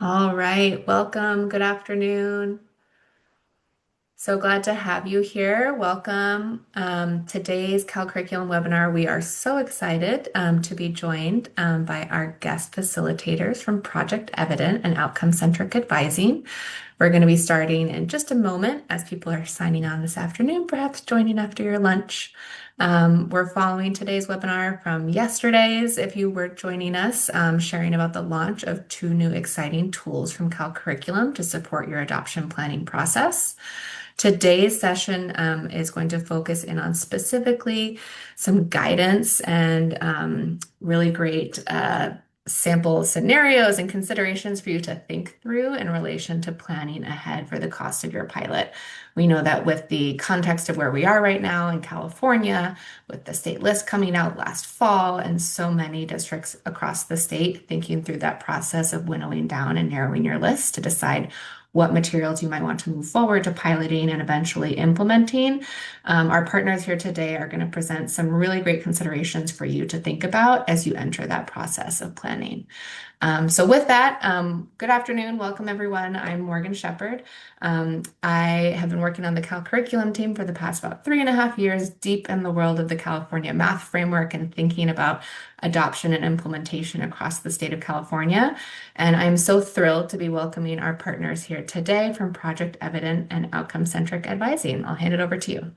All right, welcome. Good afternoon. So glad to have you here. Welcome. Today's Cal Curriculum webinar, we are so excited to be joined by our guest facilitators from Project Evident and Outcome-Centric Advising. We're going to be starting in just a moment as people are signing on this afternoon, perhaps joining after your lunch. We're following today's webinar from yesterday's. If you were joining us, sharing about the launch of two new exciting tools from Cal Curriculum to support your adoption planning process. Today's session is going to focus in on specifically some guidance and really great sample scenarios and considerations for you to think through in relation to planning ahead for the cost of your pilot. We know that with the context of where we are right now in California, with the state list coming out last fall, and so many districts across the state thinking through that process of winnowing down and narrowing your list to decide what materials you might want to move forward to piloting and eventually implementing. Our partners here today are going to present some really great considerations for you to think about as you enter that process of planning. So with that, good afternoon. Welcome, everyone. I'm Morgan Shepherd. I have been working on the Cal Curriculum team for the past about 3.5 years, deep in the world of the California math framework and thinking about adoption and implementation across the state of California. And I'm so thrilled to be welcoming our partners here today from Project Evident and Outcome-Centric Advising. I'll hand it over to you.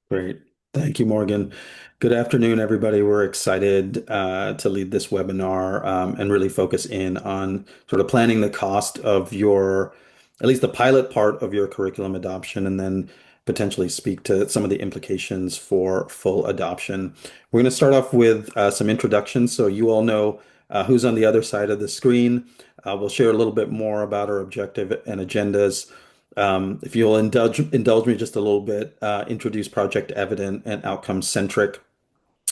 Great. Thank you, Morgan. Good afternoon, everybody. We're excited to lead this webinar and really focus in on sort of planning the cost of at least the pilot part of your curriculum adoption, and then potentially speak to some of the implications for full adoption. We're going to start off with some introductions so you all know who's on the other side of the screen. We'll share a little bit more about our objective and agendas. If you'll indulge me just a little bit, introduce Project Evident and Outcome Centric,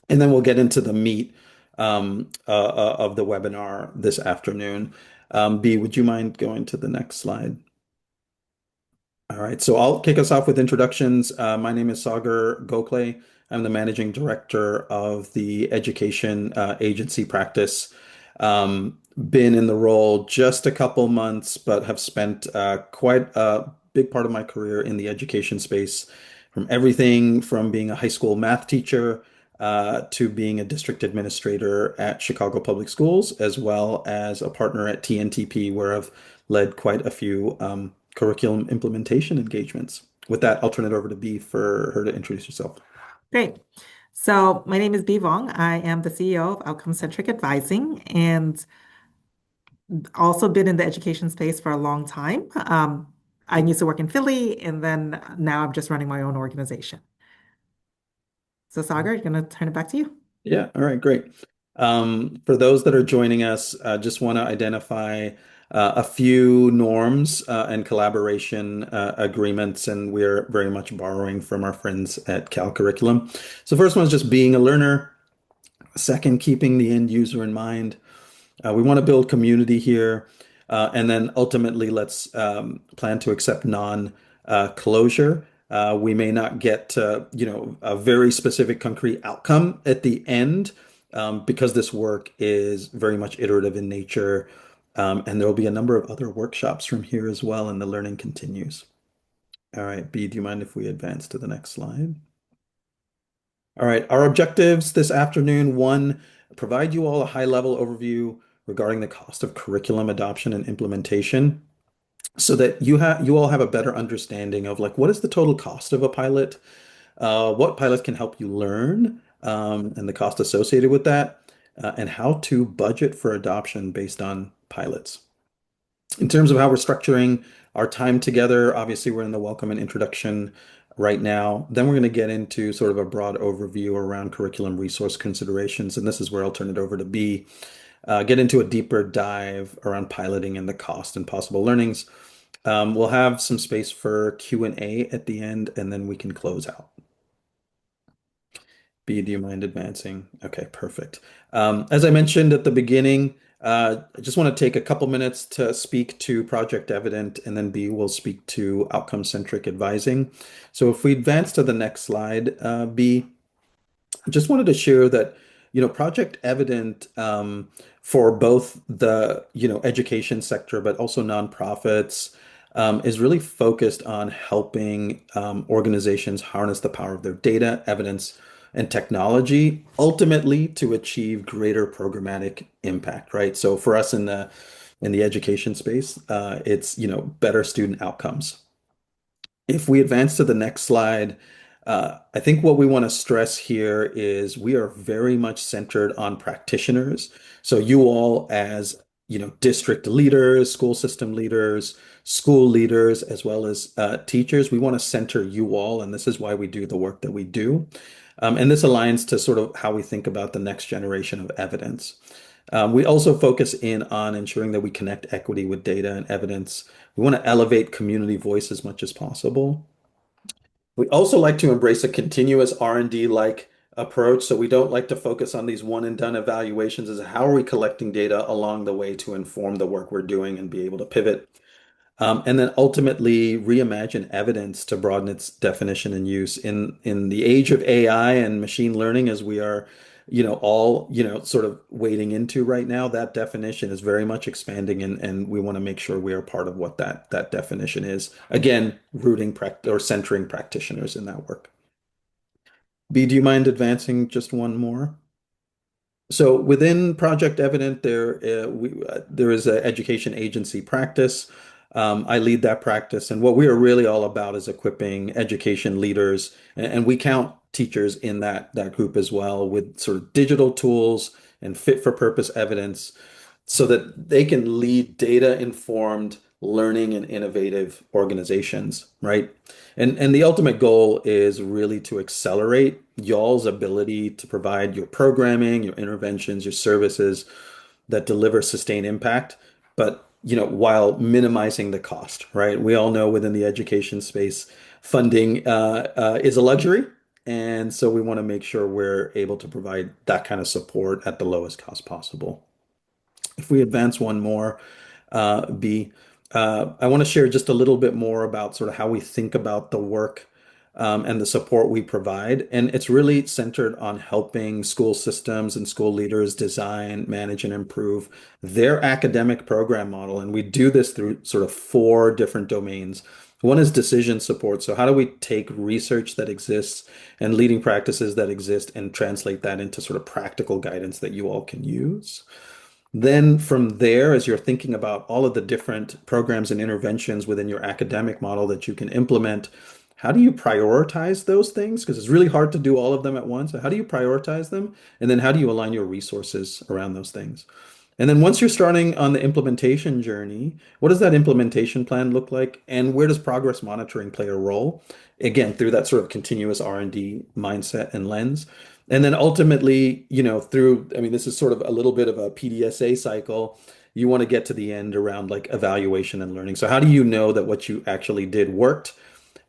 and then we'll get into the meat of the webinar this afternoon. B, would you mind going to the next slide? All right, so I'll kick us off with introductions. My name is Sagar Gokhale. I'm the managing director of the education agency practice. Been in the role just a couple months, but have spent quite a big part of my career in the education space, from everything from being a high school math teacher to being a district administrator at Chicago Public Schools, as well as a partner at TNTP, where I've led quite a few curriculum implementation engagements. With that, I'll turn it over to B for her to introduce herself. Great. So my name is Bee Vong. I am the CEO of Outcome Centric Advising and also been in the education space for a long time. I used to work in Philly, and then now I'm just running my own organization. So Sagar, I'm going to turn it back to you. Yeah, all right, great. For those that are joining us, just want to identify a few norms and collaboration agreements, and we're very much borrowing from our friends at Cal Curriculum. So first one is just being a learner. Second, keeping the end user in mind. We want to build community here, and then ultimately let's plan to accept non-closure. We may not get a very specific concrete outcome at the end because this work is very much iterative in nature, and there will be a number of other workshops from here as well, and the learning continues. All right, B, do you mind if we advance to the next slide? All right, our objectives this afternoon: one, provide you all a high-level overview regarding the cost of curriculum adoption and implementation so that you all have a better understanding of like what is the total cost of a pilot, what pilots can help you learn, and the cost associated with that, and how to budget for adoption based on pilots. In terms of how we're structuring our time together, obviously we're in the welcome and introduction right now. Then we're going to get into sort of a broad overview around curriculum resource considerations, and this is where I'll turn it over to B. Get into a deeper dive around piloting and the cost and possible learnings. We'll have some space for Q&A at the end, and then we can close out. B, do you mind advancing? Okay, perfect. As I mentioned at the beginning, I just want to take a couple minutes to speak to Project Evident, and then B will speak to outcome-centric advising. So if we advance to the next slide, B, I just wanted to share that, Project Evident for both the, education sector, but also nonprofits, is really focused on helping organizations harness the power of their data, evidence, and technology, ultimately to achieve greater programmatic impact, right? So for us in the education space, it's, better student outcomes. If we advance to the next slide, I think what we want to stress here is we are very much centered on practitioners. So you all as, district leaders, school system leaders, school leaders, as well as teachers, we want to center you all, and this is why we do the work that we do. And this aligns to sort of how we think about the next generation of evidence. We also focus in on ensuring that we connect equity with data and evidence. We want to elevate community voice as much as possible. We also like to embrace a continuous R&D like approach. So we don't like to focus on these one and done evaluations as how are we collecting data along the way to inform the work we're doing and be able to pivot. And then ultimately reimagine evidence to broaden its definition and use in the age of AI and machine learning, as we are, all, sort of wading into right now. That definition is very much expanding, and we want to make sure we are part of what that definition is. Again, rooting or centering practitioners in that work. B, do you mind advancing just one more? So within Project Evident, there is an education agency practice. I lead that practice, and what we are really all about is equipping education leaders, and we count teachers in that group as well, with sort of digital tools and fit for purpose evidence, so that they can lead data-informed learning and innovative organizations, right? And the ultimate goal is really to accelerate y'all's ability to provide your programming, your interventions, your services that deliver sustained impact, but while minimizing the cost, right? We all know within the education space, funding is a luxury, and so we want to make sure we're able to provide that kind of support at the lowest cost possible. If we advance one more, B, I want to share just a little bit more about sort of how we think about the work and the support we provide. And it's really centered on helping school systems and school leaders design, manage, and improve their academic program model. And we do this through sort of four different domains. One is decision support. So how do we take research that exists and leading practices that exist and translate that into sort of practical guidance that you all can use? Then from there, as you're thinking about all of the different programs and interventions within your academic model that you can implement, how do you prioritize those things? Because it's really hard to do all of them at once. So how do you prioritize them? And then how do you align your resources around those things? And then once you're starting on the implementation journey, what does that implementation plan look like? And where does progress monitoring play a role? Again, through that sort of continuous R&D mindset and lens. And then ultimately, I mean, this is sort of a little bit of a PDSA cycle. You want to get to the end around like evaluation and learning. So how do you know that what you actually did worked?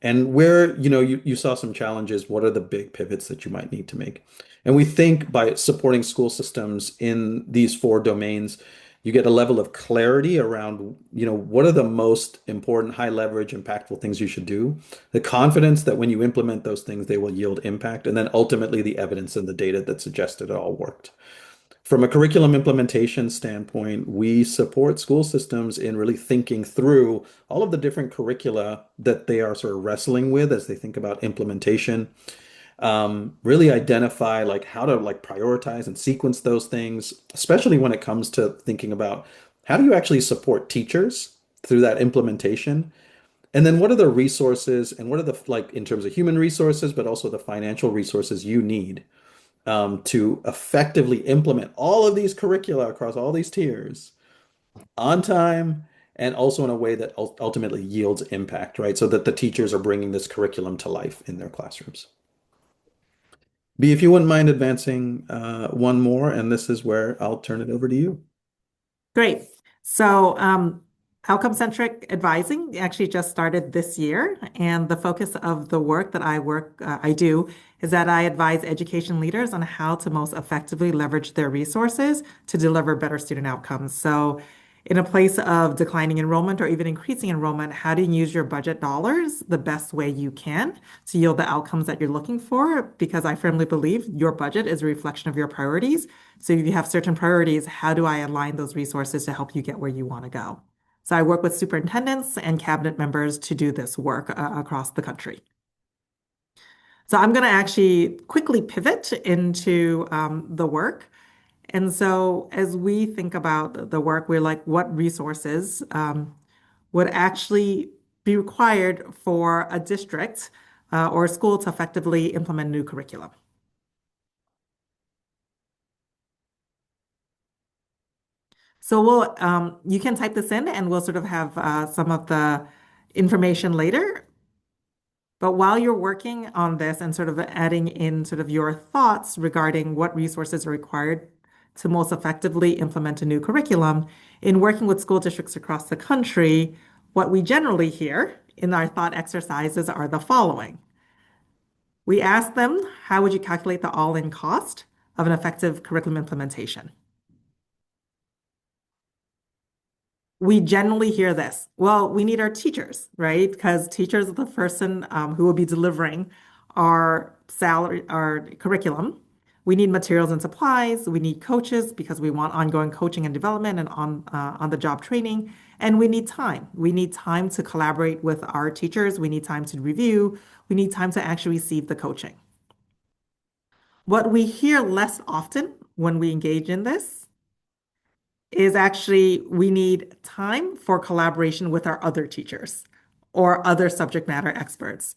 And where, you saw some challenges, what are the big pivots that you might need to make? And we think by supporting school systems in these four domains, you get a level of clarity around, what are the most important, high leverage, impactful things you should do, the confidence that when you implement those things, they will yield impact, and then ultimately the evidence and the data that suggested it all worked. From a curriculum implementation standpoint, we support school systems in really thinking through all of the different curricula that they are sort of wrestling with as they think about implementation. Really identify like how to like prioritize and sequence those things, especially when it comes to thinking about how do you actually support teachers through that implementation? And then what are the resources and what are the like in terms of human resources, but also the financial resources you need to effectively implement all of these curricula across all these tiers on time and also in a way that ultimately yields impact, right? So that the teachers are bringing this curriculum to life in their classrooms. B, if you wouldn't mind advancing one more, and this is where I'll turn it over to you. Great. So, outcome-centric advising actually just started this year, and the focus of the work that I do is that I advise education leaders on how to most effectively leverage their resources to deliver better student outcomes. So, In a place of declining enrollment or even increasing enrollment, how do you use your budget dollars the best way you can to yield the outcomes that you're looking for? Because I firmly believe your budget is a reflection of your priorities. So if you have certain priorities, how do I align those resources to help you get where you want to go? So I work with superintendents and cabinet members to do this work across the country. So I'm going to actually quickly pivot into the work. And so as we think about the work, we're like, what resources would actually be required for a district or a school to effectively implement a new curriculum? So you can type this in and we'll sort of have some of the information later. But while you're working on this and sort of adding in sort of your thoughts regarding what resources are required to most effectively implement a new curriculum, in working with school districts across the country, what we generally hear in our thought exercises are the following. We ask them, how would you calculate the all-in cost of an effective curriculum implementation? We generally hear this. Well, we need our teachers, right? Because teachers are the person who will be delivering our salary, our curriculum. We need materials and supplies. We need coaches because we want ongoing coaching and development and on the job training. And we need time. We need time to collaborate with our teachers. We need time to review. We need time to actually receive the coaching. What we hear less often when we engage in this is actually we need time for collaboration with our other teachers or other subject matter experts.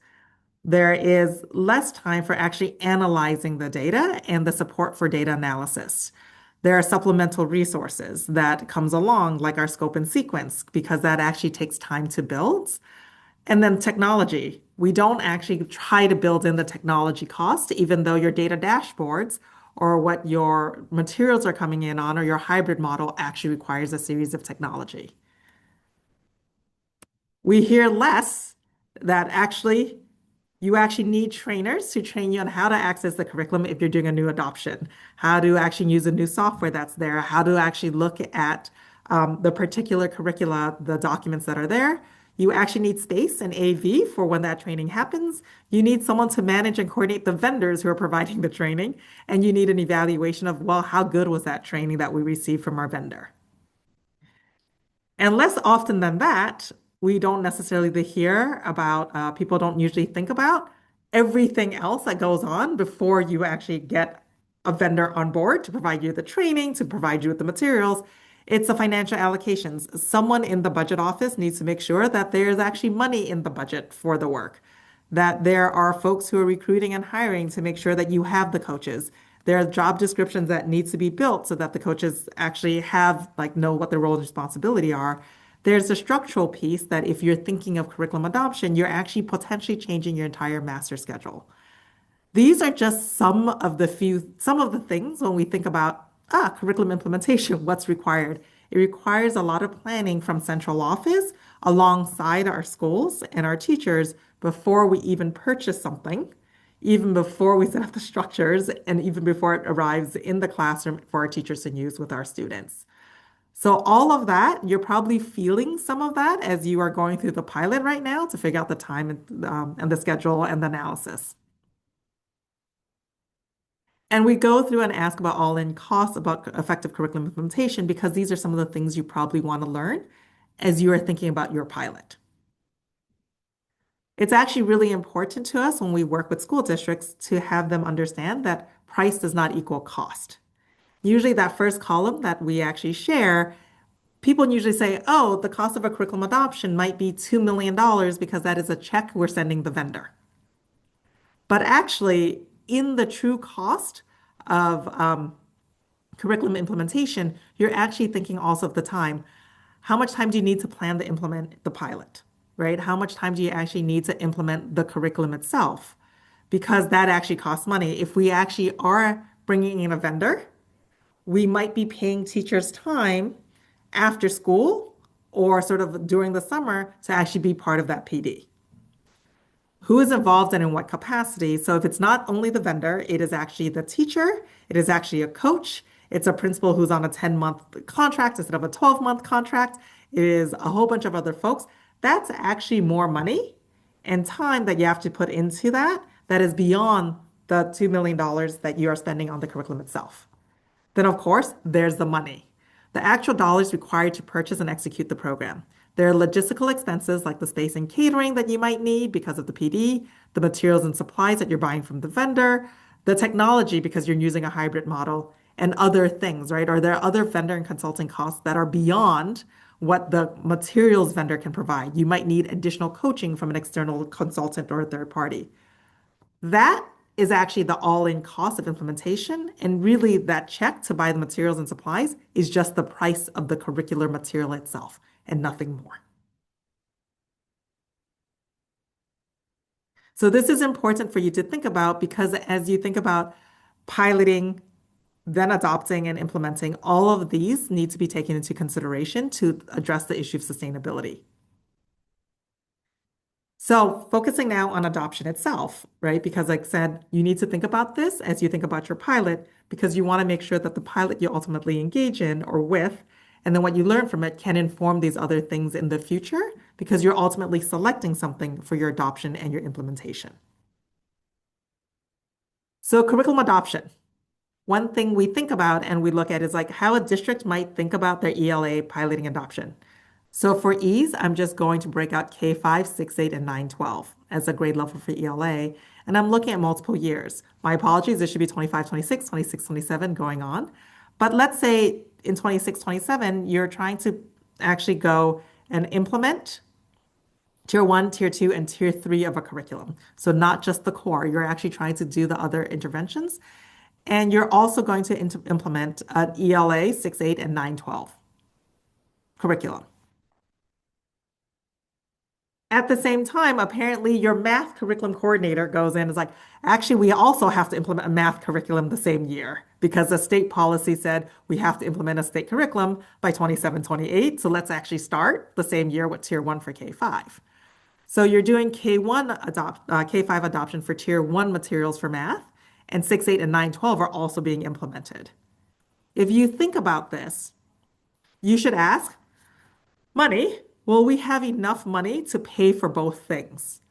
There is less time for actually analyzing the data and the support for data analysis. There are supplemental resources that comes along, like our scope and sequence, because that actually takes time to build. And then technology. We don't actually try to build in the technology cost, even though your data dashboards or what your materials are coming in on or your hybrid model actually requires a series of technology. We hear less that actually you actually need trainers to train you on how to access the curriculum if you're doing a new adoption, how to actually use a new software that's there, how to actually look at the particular curricula, the documents that are there. You actually need space and AV for when that training happens. You need someone to manage and coordinate the vendors who are providing the training. And you need an evaluation of, well, how good was that training that we received from our vendor? And less often than that, we don't necessarily hear about, people don't usually think about everything else that goes on before you actually get a vendor on board to provide you the training, to provide you with the materials. It's the financial allocations. Someone in the budget office needs to make sure that there's actually money in the budget for the work, that there are folks who are recruiting and hiring to make sure that you have the coaches. There are job descriptions that need to be built so that the coaches actually have, like, know what their role and responsibility are. There's a structural piece that if you're thinking of curriculum adoption, you're actually potentially changing your entire master schedule. These are just some of the things when we think about curriculum implementation, what's required. It requires a lot of planning from central office alongside our schools and our teachers before we even purchase something, even before we set up the structures, and even before it arrives in the classroom for our teachers to use with our students. So all of that, you're probably feeling some of that as you are going through the pilot right now to figure out the time and the schedule and the analysis. And we go through and ask about all-in costs about effective curriculum implementation because these are some of the things you probably want to learn as you are thinking about your pilot. It's actually really important to us when we work with school districts to have them understand that price does not equal cost. Usually that first column that we actually share, people usually say, oh, the cost of a curriculum adoption might be $2 million because that is a check we're sending the vendor. But actually, in the true cost of curriculum implementation, you're actually thinking also of the time. How much time do you need to plan to implement the pilot, right? How much time do you actually need to implement the curriculum itself? Because that actually costs money. If we actually are bringing in a vendor, we might be paying teachers time after school or sort of during the summer to actually be part of that PD. Who is involved and in what capacity? So if it's not only the vendor, it is actually the teacher, it is actually a coach, It's a principal who's on a 10-month contract instead of a 12-month contract. It is a whole bunch of other folks. That's actually more money and time that you have to put into that that is beyond the $2 million that you are spending on the curriculum itself. Then, of course, there's the money, the actual dollars required to purchase and execute the program. There are logistical expenses like the space and catering that you might need because of the PD, the materials and supplies that you're buying from the vendor, the technology because you're using a hybrid model, and other things, right? Or there are other vendor and consulting costs that are beyond what the materials vendor can provide. You might need additional coaching from an external consultant or a third party. That is actually the all-in cost of implementation. And really, that check to buy the materials and supplies is just the price of the curricular material itself and nothing more. So this is important for you to think about because as you think about piloting, then adopting and implementing, all of these need to be taken into consideration to address the issue of sustainability. So focusing now on adoption itself, right? Because like I said, you need to think about this as you think about your pilot, because you want to make sure that the pilot you ultimately engage in or with, and then what you learn from it can inform these other things in the future, because you're ultimately selecting something for your adoption and your implementation. So curriculum adoption. One thing we think about and we look at is like how a district might think about their ELA piloting adoption. So for ease, I'm just going to break out K5, 6, 8, and 9, 12 as a grade level for ELA. And I'm looking at multiple years. My apologies, this should be 25, 26, 26, 27 going on. But let's say in 26, 27, you're trying to actually go and implement tier one, tier two, and tier three of a curriculum. So not just the core, you're actually trying to do the other interventions. And you're also going to implement an ELA 6, 8, and 9, 12 curriculum. At the same time, apparently your math curriculum coordinator goes in and is like, actually, we also have to implement a math curriculum the same year because the state policy said we have to implement a state curriculum by 27, 28. So let's actually start the same year with tier one for K5. So you're doing K5 adoption for tier one materials for math, and 6, 8, and 9, 12 are also being implemented. If you think about this, you should ask, money, will we have enough money to pay for both things?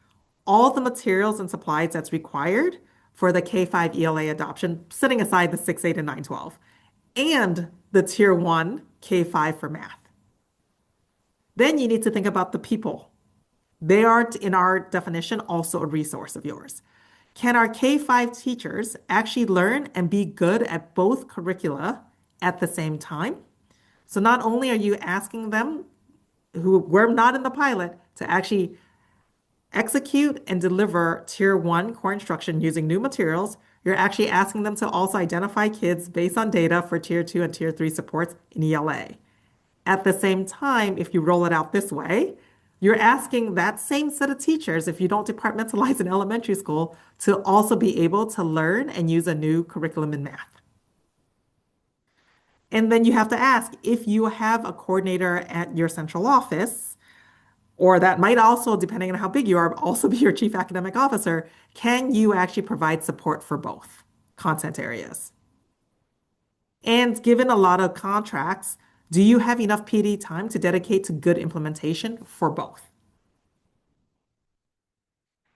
All the materials and supplies that's required for the K5 ELA adoption, setting aside the 6, 8, and 9, 12, and the tier one K5 for math. Then you need to think about the people. They are, in our definition, also a resource of yours. Can our K5 teachers actually learn and be good at both curricula at the same time? So not only are you asking them who were not in the pilot to actually execute and deliver tier one core instruction using new materials, you're actually asking them to also identify kids based on data for tier two and tier three supports in ELA. At the same time, if you roll it out this way, you're asking that same set of teachers, if you don't departmentalize in elementary school, to also be able to learn and use a new curriculum in math. And then you have to ask if you have a coordinator at your central office, or that might also, depending on how big you are, also be your chief academic officer, can you actually provide support for both content areas? And given a lot of contracts, do you have enough PD time to dedicate to good implementation for both?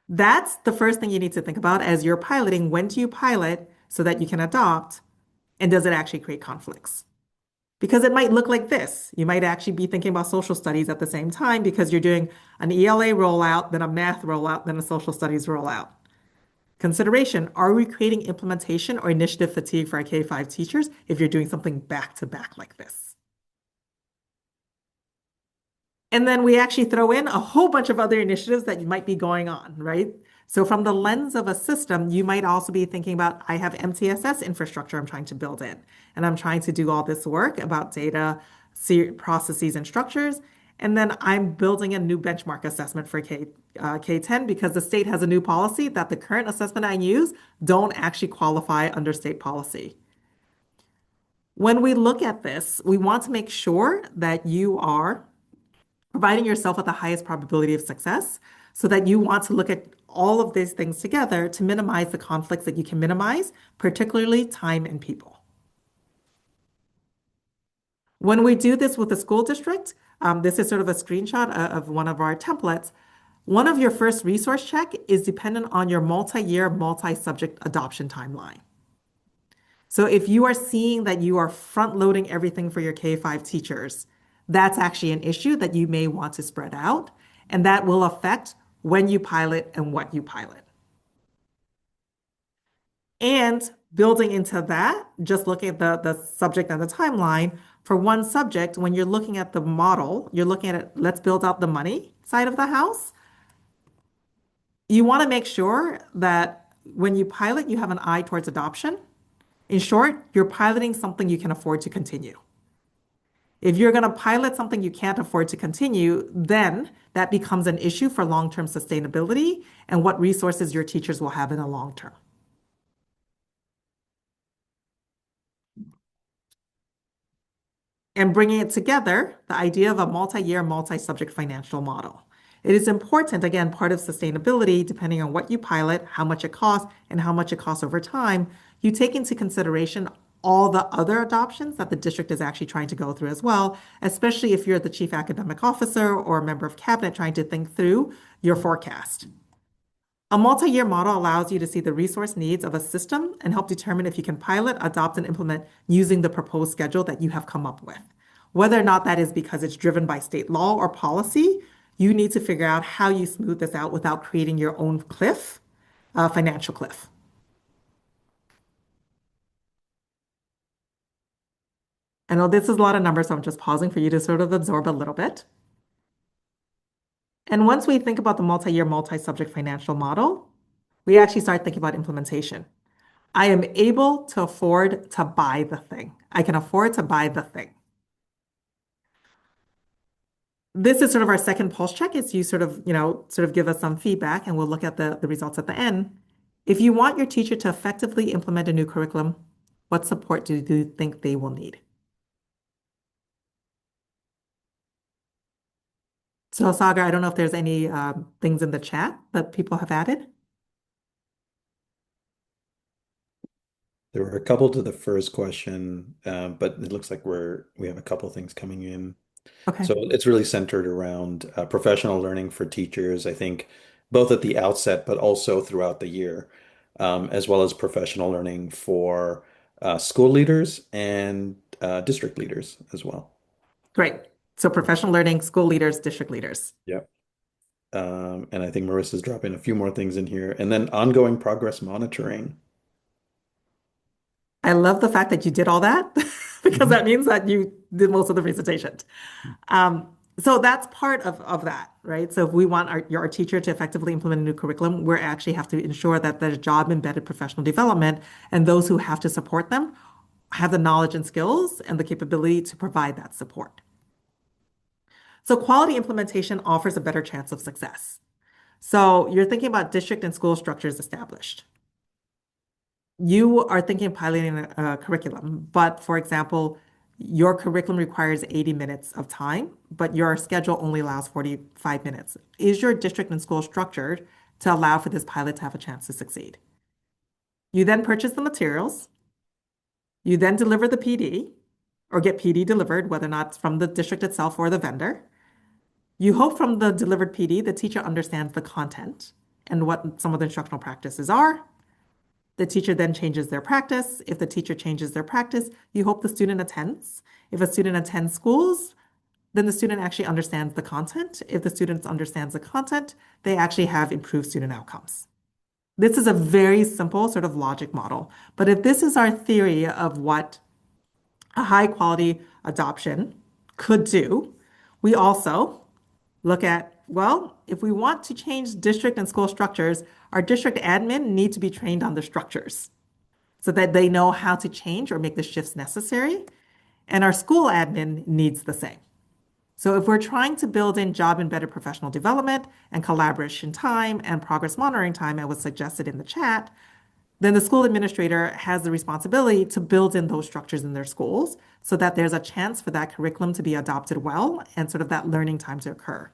That's the first thing you need to think about as you're piloting. When do you pilot so that you can adopt? And does it actually create conflicts? Because it might look like this. You might actually be thinking about social studies at the same time because you're doing an ELA rollout, then a math rollout, then a social studies rollout. Consideration, are we creating implementation or initiative fatigue for our K5 teachers if you're doing something back to back like this? And then we actually throw in a whole bunch of other initiatives that might be going on, right? So from the lens of a system, you might also be thinking about, I have MTSS infrastructure I'm trying to build in, and I'm trying to do all this work about data, processes, and structures. And then I'm building a new benchmark assessment for K10 because the state has a new policy that the current assessment I use don't actually qualify under state policy. When we look at this, we want to make sure that you are providing yourself with the highest probability of success so that you want to look at all of these things together to minimize the conflicts that you can minimize, particularly time and people. When we do this with the school district, this is sort of a screenshot of one of our templates. One of your first resource check is dependent on your multi-year, multi-subject adoption timeline. So if you are seeing that you are front-loading everything for your K-5 teachers, that's actually an issue that you may want to spread out, and that will affect when you pilot and what you pilot. And building into that, just looking at the subject and the timeline, for one subject, when you're looking at the model, you're looking at it, let's build out the money side of the house. You want to make sure that when you pilot, you have an eye towards adoption. In short, you're piloting something you can afford to continue. If you're going to pilot something you can't afford to continue, then that becomes an issue for long-term sustainability and what resources your teachers will have in the long term. And bringing it together, the idea of a multi-year, multi-subject financial model. It is important, again, part of sustainability, depending on what you pilot, how much it costs, and how much it costs over time, you take into consideration all the other adoptions that the district is actually trying to go through as well, especially if you're the chief academic officer or a member of cabinet trying to think through your forecast. A multi-year model allows you to see the resource needs of a system and help determine if you can pilot, adopt, and implement using the proposed schedule that you have come up with. Whether or not that is because it's driven by state law or policy, you need to figure out how you smooth this out without creating your own cliff, financial cliff. I know this is a lot of numbers, so I'm just pausing for you to sort of absorb a little bit. And once we think about the multi-year, multi-subject financial model, we actually start thinking about implementation. I am able to afford to buy the thing. I can afford to buy the thing. This is sort of our second pulse check is you sort of give us some feedback and we'll look at the results at the end. If you want your teacher to effectively implement a new curriculum, what support do you think they will need? So Sagar, I don't know if there's any things in the chat that people have added. There were a couple to the first question, but it looks like we have a couple things coming in. Okay. So it's really centered around professional learning for teachers, I think, both at the outset, but also throughout the year, as well as professional learning for school leaders and district leaders as well. Great. So professional learning, school leaders, district leaders. Yep. And I think Marissa's dropping a few more things in here. And then ongoing progress monitoring. I love the fact that you did all that because that means that you did most of the presentation. So that's part of that, right? So if we want our teacher to effectively implement a new curriculum, we actually have to ensure that there's job embedded professional development and those who have to support them have the knowledge and skills and the capability to provide that support. So quality implementation offers a better chance of success. So you're thinking about district and school structures established. You are thinking of piloting a curriculum, but for example, your curriculum requires 80 minutes of time, but your schedule only allows 45 minutes. Is your district and school structured to allow for this pilot to have a chance to succeed? You then purchase the materials. You then deliver the PD or get PD delivered, whether or not it's from the district itself or the vendor. You hope from the delivered PD, the teacher understands the content and what some of the instructional practices are. The teacher then changes their practice. If the teacher changes their practice, you hope the student attends. If a student attends schools, then the student actually understands the content. If the student understands the content, they actually have improved student outcomes. This is a very simple sort of logic model. But if this is our theory of what a high quality adoption could do, we also look at, well, if we want to change district and school structures, our district admin need to be trained on the structures so that they know how to change or make the shifts necessary. And our school admin needs the same. So if we're trying to build in job embedded professional development and collaboration time and progress monitoring time, as was suggested in the chat, then the school administrator has the responsibility to build in those structures in their schools so that there's a chance for that curriculum to be adopted well and sort of that learning time to occur.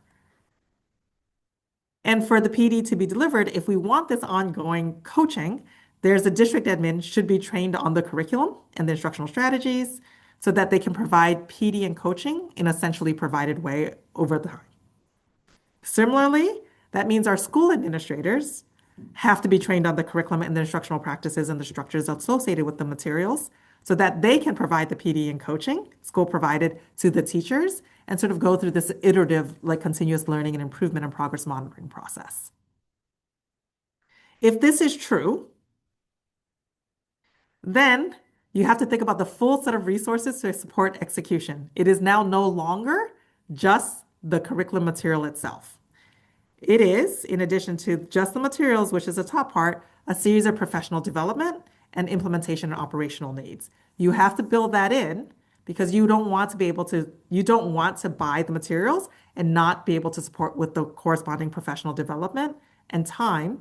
And for the PD to be delivered, if we want this ongoing coaching, there's a district admin should be trained on the curriculum and the instructional strategies. so that they can provide PD and coaching in a centrally provided way over time. Similarly, that means our school administrators have to be trained on the curriculum and the instructional practices and the structures associated with the materials so that they can provide the PD and coaching, school provided, to the teachers and sort of go through this iterative, like continuous learning and improvement and progress monitoring process. If this is true, then you have to think about the full set of resources to support execution. It is now no longer just the curriculum material itself. It is, in addition to just the materials, which is the top part, a series of professional development and implementation and operational needs. You have to build that in because you don't want to buy the materials and not be able to support with the corresponding professional development and time,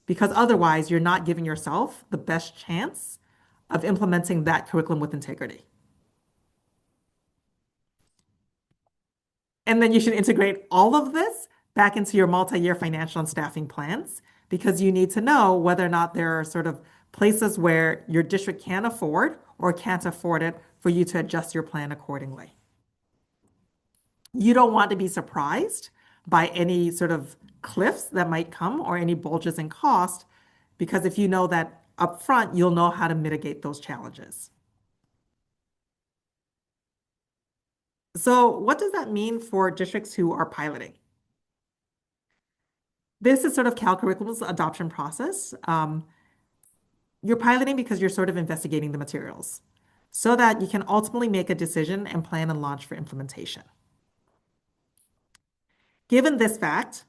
because otherwise you're not giving yourself the best chance of implementing that curriculum with integrity. And then you should integrate all of this back into your multi-year financial and staffing plans because you need to know whether or not there are sort of places where your district can afford or can't afford it for you to adjust your plan accordingly. You don't want to be surprised by any sort of cliffs that might come or any bulges in cost, because if you know that upfront, you'll know how to mitigate those challenges. So what does that mean for districts who are piloting? This is sort of CalCurriculum's adoption process. You're piloting because you're sort of investigating the materials so that you can ultimately make a decision and plan and launch for implementation. Given this fact,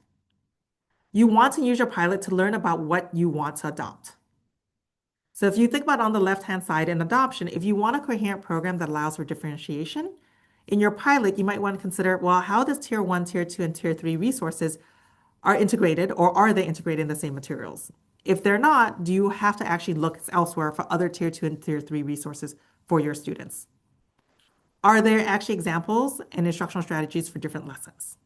you want to use your pilot to learn about what you want to adopt. So if you think about on the left-hand side in adoption, if you want a coherent program that allows for differentiation, in your pilot, you might want to consider, well, how does tier 1, tier 2, and tier 3 resources are integrated, or are they integrated in the same materials? If they're not, do you have to actually look elsewhere for other tier 2 and tier 3 resources for your students? Are there actually examples and instructional strategies for different lessons?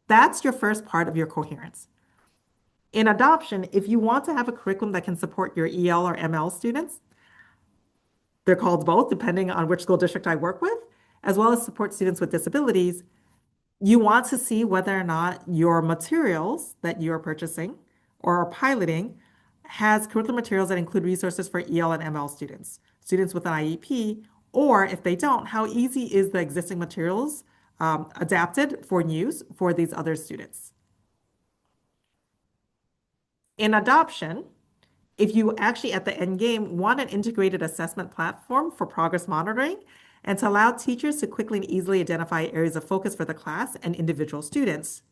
That's your first part of your coherence. In adoption, if you want to have a curriculum that can support your EL or ML students, they're called both depending on which school district I work with, as well as support students with disabilities, you want to see whether or not your materials that you're purchasing or are piloting has curriculum materials that include resources for EL and ML students, students with an IEP, or if they don't, how easy is the existing materials adapted for use for these other students. In adoption, if you actually at the end game want an integrated assessment platform for progress monitoring and to allow teachers to quickly and easily identify areas of focus for the class and individual students,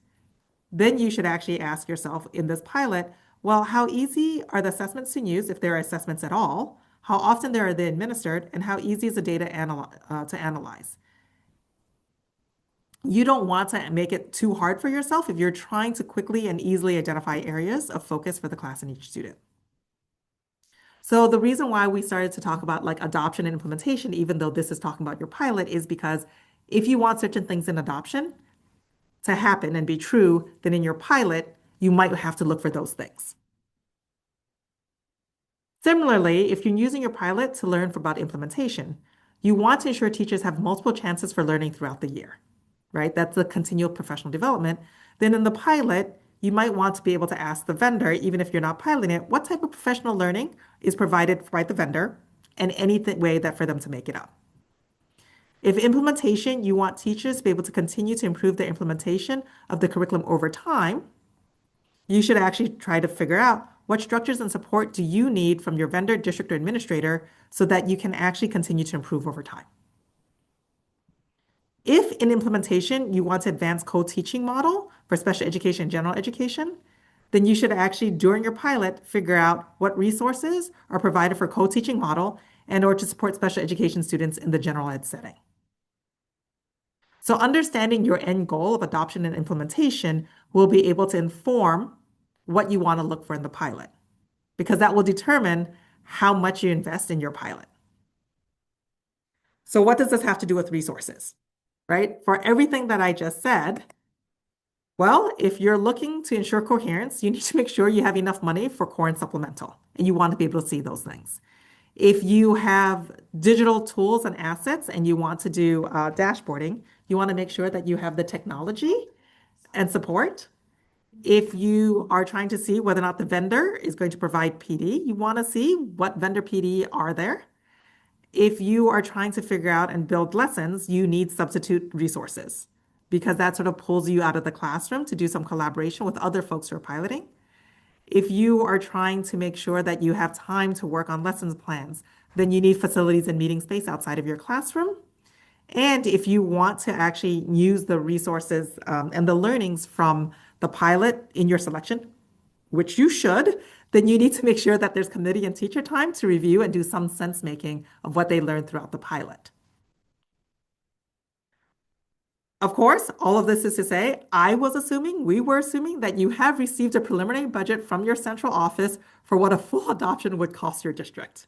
then you should actually ask yourself in this pilot, well, how easy are the assessments to use if there are assessments at all? How often are they administered? And how easy is the data to analyze? You don't want to make it too hard for yourself if you're trying to quickly and easily identify areas of focus for the class and each student. So the reason why we started to talk about like adoption and implementation, even though this is talking about your pilot, is because if you want certain things in adoption to happen and be true, then in your pilot, you might have to look for those things. Similarly, if you're using your pilot to learn about implementation, you want to ensure teachers have multiple chances for learning throughout the year, right? That's the continual professional development. Then in the pilot, you might want to be able to ask the vendor, even if you're not piloting it, what type of professional learning is provided by the vendor and any way that for them to make it up. If implementation, you want teachers to be able to continue to improve their implementation of the curriculum over time, you should actually try to figure out what structures and support do you need from your vendor, district, or administrator so that you can actually continue to improve over time. If in implementation you want to advance co-teaching model for special education and general education, then you should actually, during your pilot, figure out what resources are provided for co-teaching model in order to support special education students in the general ed setting. So understanding your end goal of adoption and implementation will be able to inform what you want to look for in the pilot, because that will determine how much you invest in your pilot. So what does this have to do with resources? Right? For everything that I just said, well, if you're looking to ensure coherence, you need to make sure you have enough money for core and supplemental, and you want to be able to see those things. If you have digital tools and assets and you want to do dashboarding, you want to make sure that you have the technology and support. If you are trying to see whether or not the vendor is going to provide PD, you want to see what vendor PD are there. If you are trying to figure out and build lessons, you need substitute resources because that sort of pulls you out of the classroom to do some collaboration with other folks who are piloting. If you are trying to make sure that you have time to work on lessons plans, then you need facilities and meeting space outside of your classroom. And if you want to actually use the resources and the learnings from the pilot in your selection, which you should, then you need to make sure that there's committee and teacher time to review and do some sense making of what they learned throughout the pilot. Of course, all of this is to say, we were assuming that you have received a preliminary budget from your central office for what a full adoption would cost your district.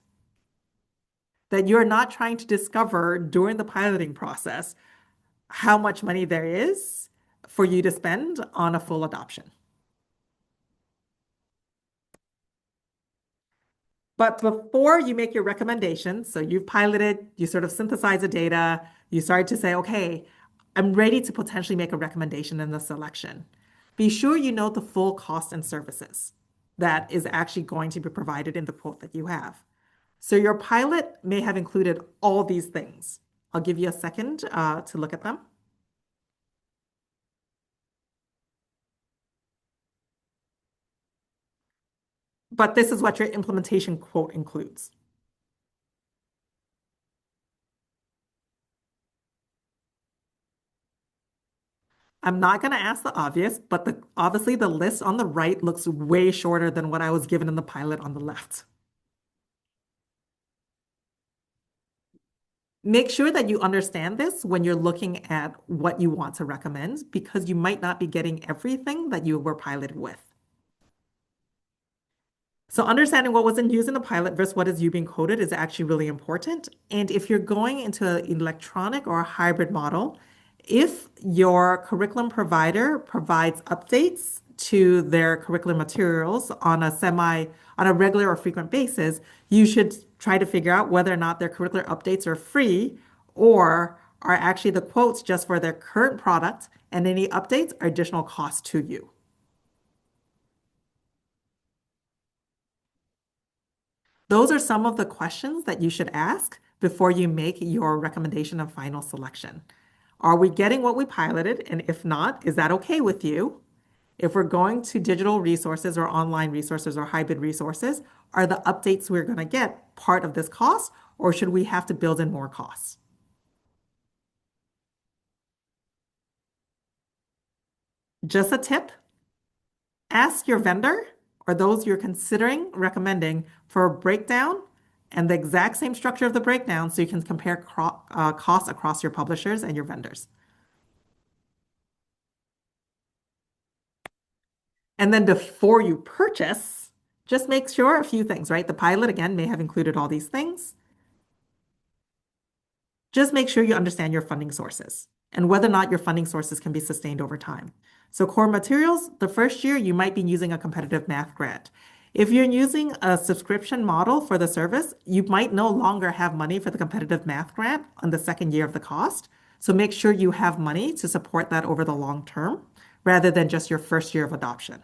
That you're not trying to discover during the piloting process how much money there is for you to spend on a full adoption. But before you make your recommendations, so you've piloted, you sort of synthesize the data, you start to say, okay, I'm ready to potentially make a recommendation in the selection. Be sure you know the full cost and services that is actually going to be provided in the quote that you have. So your pilot may have included all these things. I'll give you a second to look at them. But this is what your implementation quote includes. I'm not going to ask the obvious, but obviously the list on the right looks way shorter than what I was given in the pilot on the left. Make sure that you understand this when you're looking at what you want to recommend, because you might not be getting everything that you were piloted with. So understanding what was in use in the pilot versus what is you being quoted is actually really important. And if you're going into an electronic or a hybrid model, if your curriculum provider provides updates to their curriculum materials on a regular or frequent basis, you should try to figure out whether or not their curricular updates are free or are actually the quotes just for their current product, and any updates are additional cost to you. Those are some of the questions that you should ask before you make your recommendation of final selection. Are we getting what we piloted? And if not, is that okay with you? If we're going to digital resources or online resources or hybrid resources, are the updates we're going to get part of this cost, or should we have to build in more costs? Just a tip, ask your vendor or those you're considering recommending for a breakdown and the exact same structure of the breakdown so you can compare costs across your publishers and your vendors. And then before you purchase, just make sure a few things, right? The pilot, again, may have included all these things. Just make sure you understand your funding sources and whether or not your funding sources can be sustained over time. So core materials, the first year, you might be using a competitive math grant. If you're using a subscription model for the service, you might no longer have money for the competitive math grant on the second year of the cost. So make sure you have money to support that over the long term rather than just your first year of adoption.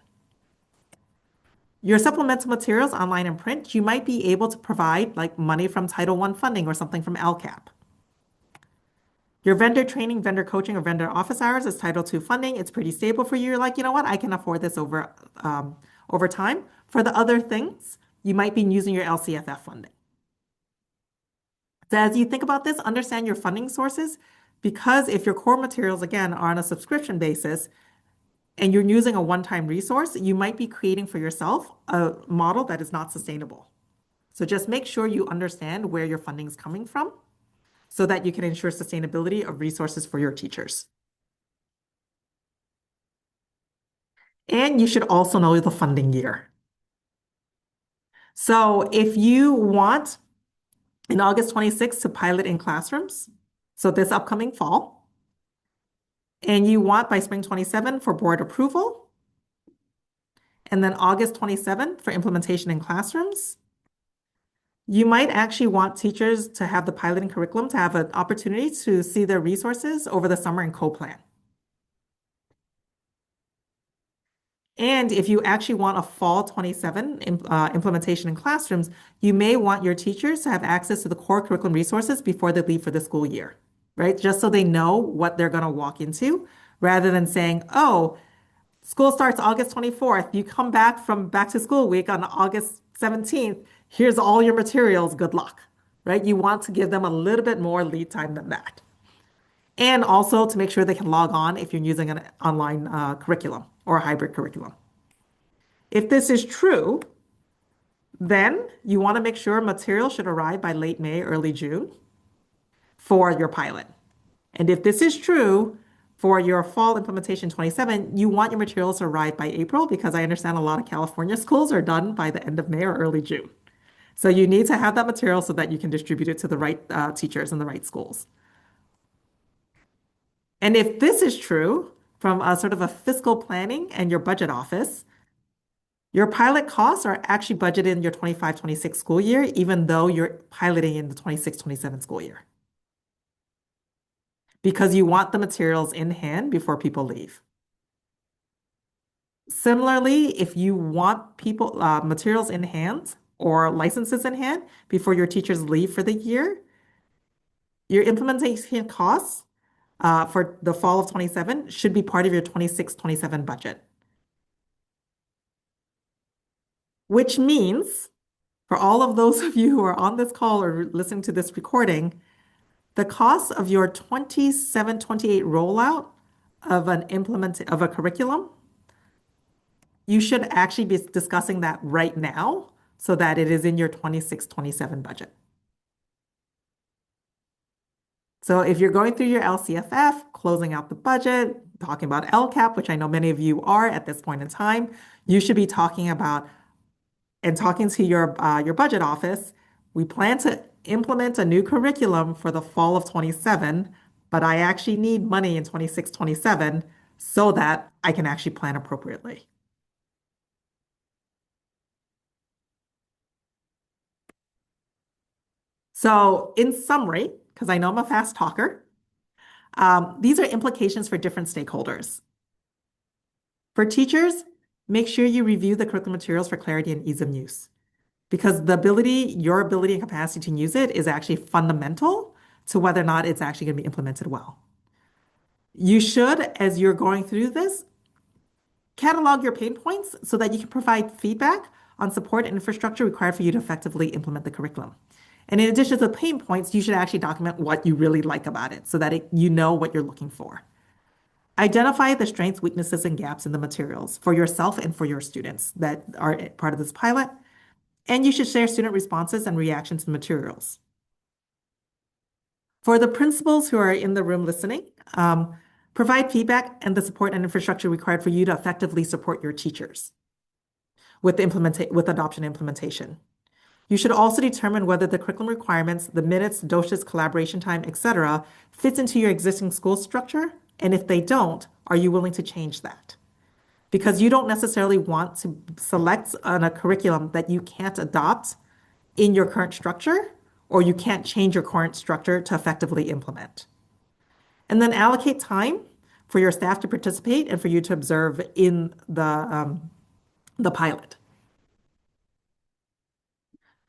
Your supplemental materials, online and print, you might be able to provide like money from Title I funding or something from LCAP. Your vendor training, vendor coaching, or vendor office hours is Title II funding. It's pretty stable for you. You're like, you know what? I can afford this over time. For the other things, you might be using your LCFF funding. So as you think about this, understand your funding sources, because if your core materials, again, are on a subscription basis and you're using a one-time resource, you might be creating for yourself a model that is not sustainable. So just make sure you understand where your funding is coming from so that you can ensure sustainability of resources for your teachers. And you should also know the funding year. So if you want in August 26th to pilot in classrooms, so this upcoming fall, and you want by spring 27 for board approval, and then August 27th for implementation in classrooms, You might actually want teachers to have the piloting curriculum to have an opportunity to see their resources over the summer and co-plan. And if you actually want a fall 27 implementation in classrooms, you may want your teachers to have access to the core curriculum resources before they leave for the school year, right? Just so they know what they're going to walk into, rather than saying, oh, school starts August 24th. You come back from back to school week on August 17th. Here's all your materials. Good luck, right? You want to give them a little bit more lead time than that. And also to make sure they can log on if you're using an online curriculum or a hybrid curriculum. If this is true, then you want to make sure material should arrive by late May, early June for your pilot. And if this is true for your fall implementation 27, you want your materials to arrive by April because I understand a lot of California schools are done by the end of May or early June. So you need to have that material so that you can distribute it to the right teachers in the right schools. And if this is true from a sort of a fiscal planning and your budget office, your pilot costs are actually budgeted in your 25-26 school year, even though you're piloting in the 26-27 school year. Because you want the materials in hand before people leave. Similarly, if you want people materials in hand or licenses in hand before your teachers leave for the year, your implementation costs for the fall of 27 should be part of your 26-27 budget. Which means for all of those of you who are on this call or listening to this recording, the cost of your 27-28 rollout of a curriculum, you should actually be discussing that right now so that it is in your 26-27 budget. So if you're going through your LCFF, closing out the budget, talking about LCAP, which I know many of you are at this point in time, you should be talking about and talking to your budget office. We plan to implement a new curriculum for the fall of 27, but I actually need money in 26-27 so that I can actually plan appropriately. So in summary, because I know I'm a fast talker, these are implications for different stakeholders. For teachers, make sure you review the curriculum materials for clarity and ease of use, because your ability and capacity to use it is actually fundamental to whether or not it's actually going to be implemented well. You should, as you're going through this, catalog your pain points so that you can provide feedback on support and infrastructure required for you to effectively implement the curriculum. And in addition to the pain points, you should actually document what you really like about it so that you know what you're looking for. Identify the strengths, weaknesses, and gaps in the materials for yourself and for your students that are part of this pilot. And you should share student responses and reactions to materials. For the principals who are in the room listening, provide feedback and the support and infrastructure required for you to effectively support your teachers with adoption implementation. You should also determine whether the curriculum requirements, the minutes, doshes, collaboration time, etc., fits into your existing school structure. And if they don't, are you willing to change that? Because you don't necessarily want to select on a curriculum that you can't adopt in your current structure, or you can't change your current structure to effectively implement. And then allocate time for your staff to participate and for you to observe in the pilot.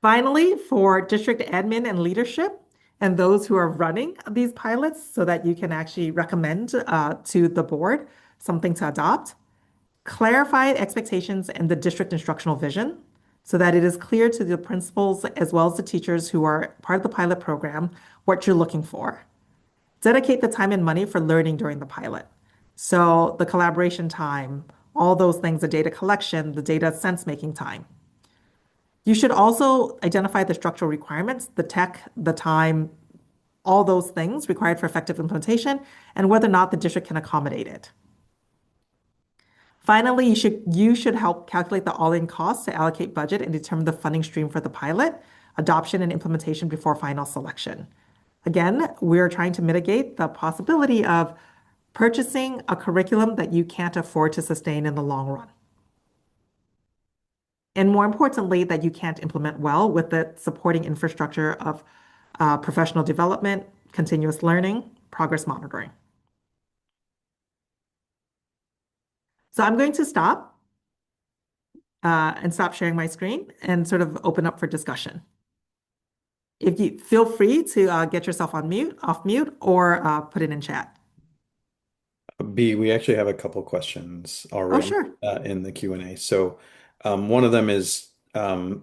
Finally, for district admin and leadership and those who are running these pilots so that you can actually recommend to the board something to adopt, clarify expectations and the district instructional vision so that it is clear to the principals as well as the teachers who are part of the pilot program what you're looking for. Dedicate the time and money for learning during the pilot. So the collaboration time, all those things, the data collection, the data sense-making time. You should also identify the structural requirements, the tech, the time, all those things required for effective implementation, and whether or not the district can accommodate it. Finally, you should help calculate the all-in costs to allocate budget and determine the funding stream for the pilot, adoption, and implementation before final selection. Again, we're trying to mitigate the possibility of purchasing a curriculum that you can't afford to sustain in the long run. and more importantly, that you can't implement well with the supporting infrastructure of professional development, continuous learning, progress monitoring. So I'm going to stop and stop sharing my screen and sort of open up for discussion. If you feel free to get yourself on mute, off mute, or put it in chat. B, we actually have a couple questions Oh, already sure. in the Q&A. So one of them is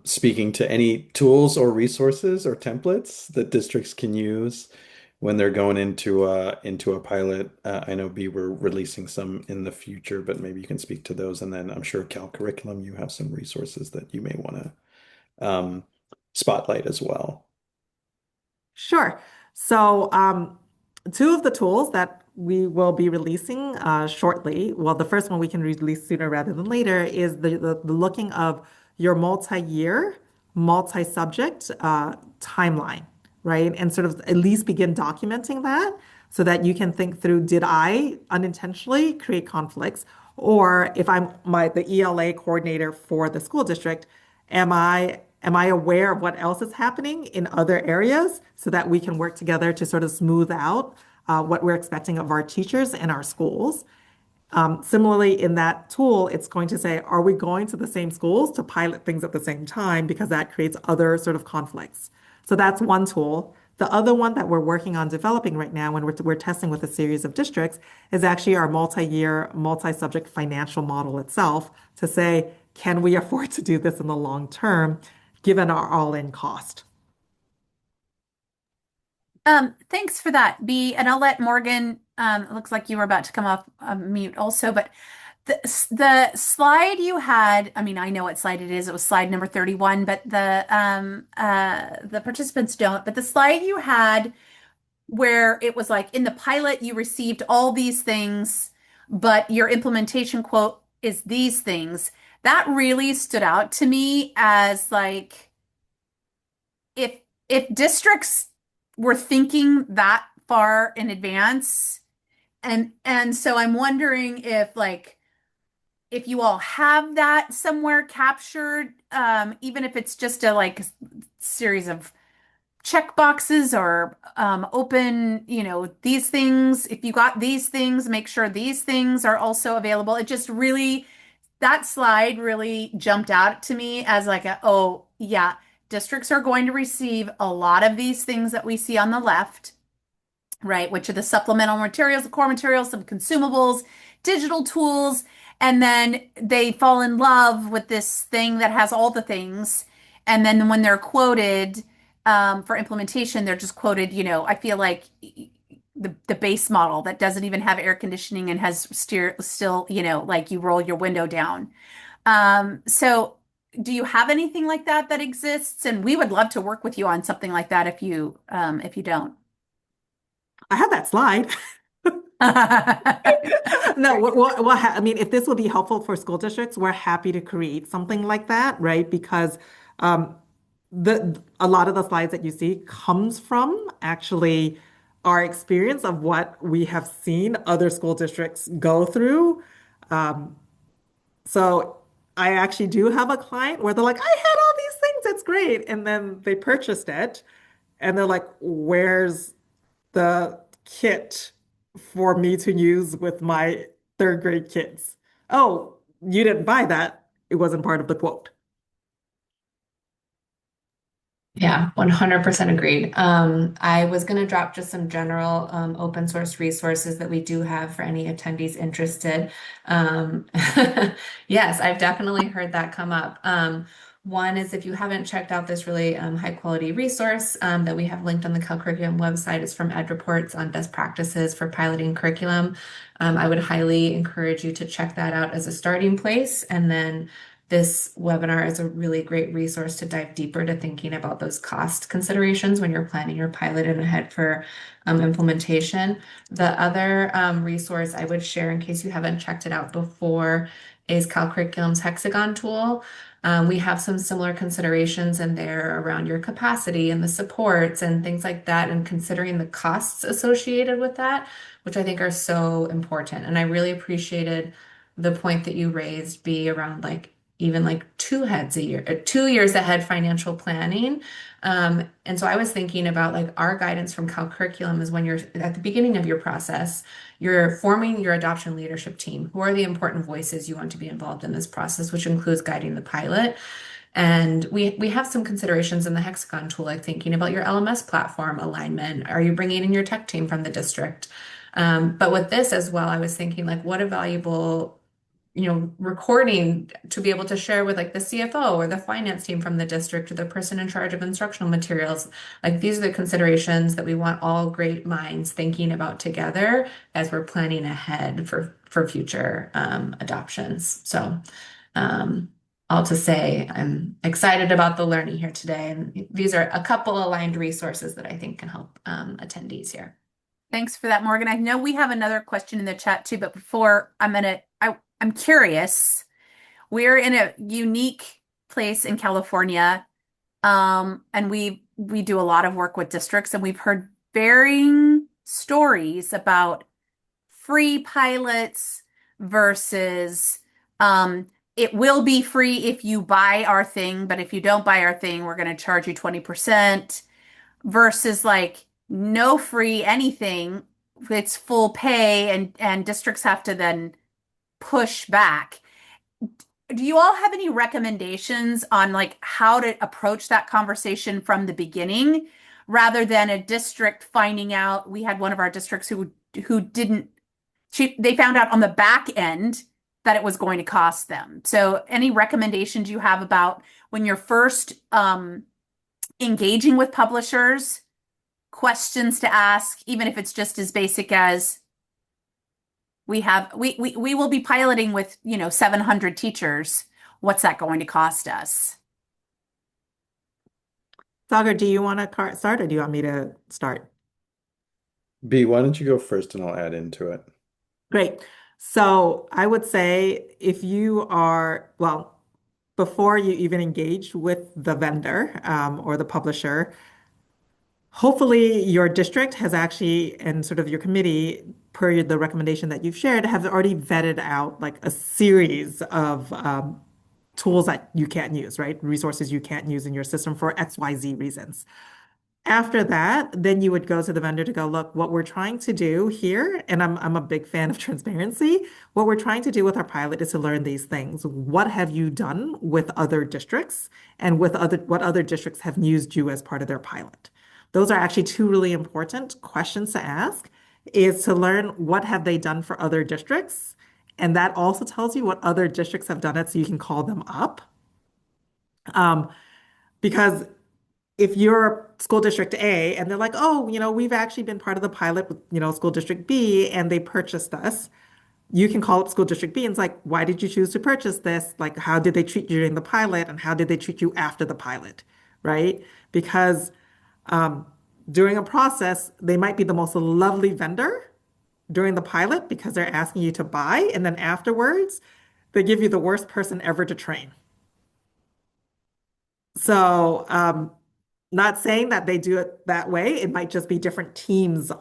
speaking to any tools or resources or templates that districts can use when they're going into a pilot. I know B, we're releasing some in the future, but maybe you can speak to those. And then I'm sure Cal Curriculum, you have some resources that you may want to spotlight as well. Sure. So, two of the tools that we will be releasing shortly, well, the first one we can release sooner rather than later is the looking of your multi-year, multi-subject timeline, right? And sort of at least begin documenting that so that you can think through, did I unintentionally create conflicts? Or if I'm the ELA coordinator for the school district, am I aware of what else is happening in other areas so that we can work together to sort of smooth out what we're expecting of our teachers and our schools? Similarly, in that tool, it's going to say, are we going to the same schools to pilot things at the same time? Because that creates other sort of conflicts. So that's one tool. The other one that we're working on developing right now, and we're testing with a series of districts, is actually our multi-year, multi-subject financial model itself to say, can we afford to do this in the long term, given our all-in cost? Thanks for that, B. And I'll let Morgan, it looks like you were about to come off mute also, but the slide you had, I mean, I know what slide it is. It was slide number 31, but the participants don't. But the slide you had where it was like in the pilot, you received all these things, but your implementation quote is these things. That really stood out to me as like if if districts were thinking that far in advance, and so I'm wondering if like if you all have that somewhere captured, even if it's just a like series of check boxes or open, these things. If you got these things, make sure these things are also available. It just really, that slide really jumped out to me as like oh, yeah, districts are going to receive a lot of these things that we see on the left, right? Which are the supplemental materials, the core materials, some consumables, digital tools, and then they fall in love with this thing that has all the things. And then when they're quoted for implementation, they're just quoted, I feel like the base model that doesn't even have air conditioning and has still, like you roll your window down. So do you have anything like that that exists? And we would love to work with you on something like that if you don't. I have that slide. No, I mean, if this would be helpful for school districts, we're happy to create something like that, right? Because um, a lot of the slides that you see comes from actually our experience of what we have seen other school districts go through. Um, so I actually do have a client where they're like, I had all these things, it's great. And then they purchased it and they're like, where's the kit for me to use with my third grade kids? Oh, you didn't buy that. It wasn't part of the quote. Yeah, 100% agreed. I was going to drop just some general open source resources that we do have for any attendees interested. Um, yes, I've definitely heard that come up. One is if you haven't checked out this really high quality resource that we have linked on the CalCurriculum website, it's from EdReports on best practices for piloting curriculum. I would highly encourage you to check that out as a starting place, and then this webinar is a really great resource to dive deeper to thinking about those cost considerations when you're planning your pilot and ahead for implementation. The other resource I would share in case you haven't checked it out before is CalCurriculum's Hexagon tool. We have some similar considerations in there around your capacity and the supports and things like that, and considering the costs associated with that, which I think are so important. And I really appreciated the point that you raised, B, around like even like 2 heads a year, 2 years ahead financial planning. And so I was thinking about like our guidance from Cal Curriculum is when you're at the beginning of your process, you're forming your adoption leadership team. Who are the important voices you want to be involved in this process, which includes guiding the pilot. And we have some considerations in the Hexagon tool, like thinking about your LMS platform alignment. Are you bringing in your tech team from the district? But with this as well, I was thinking like what a valuable, recording to be able to share with like the CFO or the finance team from the district or the person in charge of instructional materials. Like these are the considerations that we want all great minds thinking about together as we're planning ahead for future adoptions. So all to say, I'm excited about the learning here today. And these are a couple aligned resources that I think can help attendees here. Thanks for that, Morgan. I know we have another question in the chat too, but before I'm curious. We're in a unique place in California, and we do a lot of work with districts, and we've heard varying stories about free pilots versus it will be free if you buy our thing, but if you don't buy our thing, we're going to charge you 20% versus like no free anything. It's full pay and districts have to then push back. Do you all have any recommendations on like how to approach that conversation from the beginning rather than a district finding out? We had one of our districts who didn't they found out on the back end that it was going to cost them. So any recommendations you have about when you're first engaging with publishers, questions to ask, even if it's just as basic as we will be piloting with 700 teachers. What's that going to cost us? Sagar, do you want to start or do you want me to start? B, why don't you go first and I'll add into it. Great. So I would say if you are, well, before you even engage with the vendor or the publisher, hopefully your district has actually, and sort of your committee, per the recommendation that you've shared, have already vetted out like a series of tools that you can't use, right? Resources you can't use in your system for XYZ reasons. After that, then you would go to the vendor to go, look, what we're trying to do here, and I'm a big fan of transparency. What we're trying to do with our pilot is to learn these things. What have you done with other districts and with what other districts have used you as part of their pilot? Those are actually two really important questions to ask, is to learn what have they done for other districts. And that also tells you what other districts have done it so you can call them up. Because if you're school district A and they're like, oh, we've actually been part of the pilot with, school district B and they purchased us, you can call up school district B and it's like, why did you choose to purchase this? Like, how did they treat you during the pilot and how did they treat you after the pilot, right? Because during a process, they might be the most lovely vendor during the pilot because they're asking you to buy, and then afterwards, they give you the worst person ever to train. So, not saying that they do it that way. It might just be different teams